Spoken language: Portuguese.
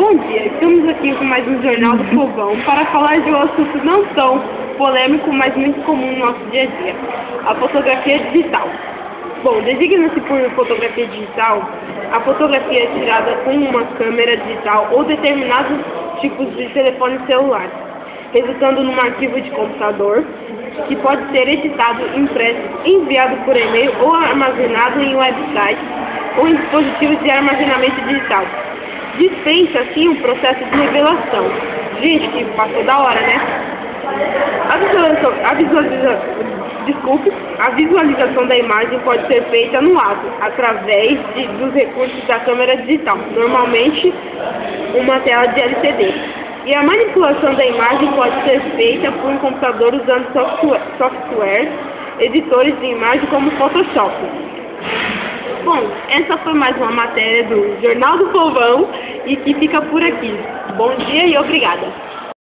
Bom dia, estamos aqui com mais um Jornal do Povão para falar de um assunto não tão polêmico, mas muito comum no nosso dia a dia, a fotografia digital. Bom, designa-se por fotografia digital a fotografia tirada com uma câmera digital ou determinados tipos de telefone celular, resultando num arquivo de computador que pode ser editado, impresso, enviado por e-mail ou armazenado em website ou em dispositivos de armazenamento digital. Dispensa, assim, o processo de revelação. Gente, que passou da hora, né? A visualização da imagem pode ser feita no ato, através dos recursos da câmera digital, normalmente uma tela de LCD. E a manipulação da imagem pode ser feita por um computador usando softwares, editores de imagem como Photoshop. Bom, essa foi mais uma matéria do Jornal do Povão e que fica por aqui. Bom dia e obrigada!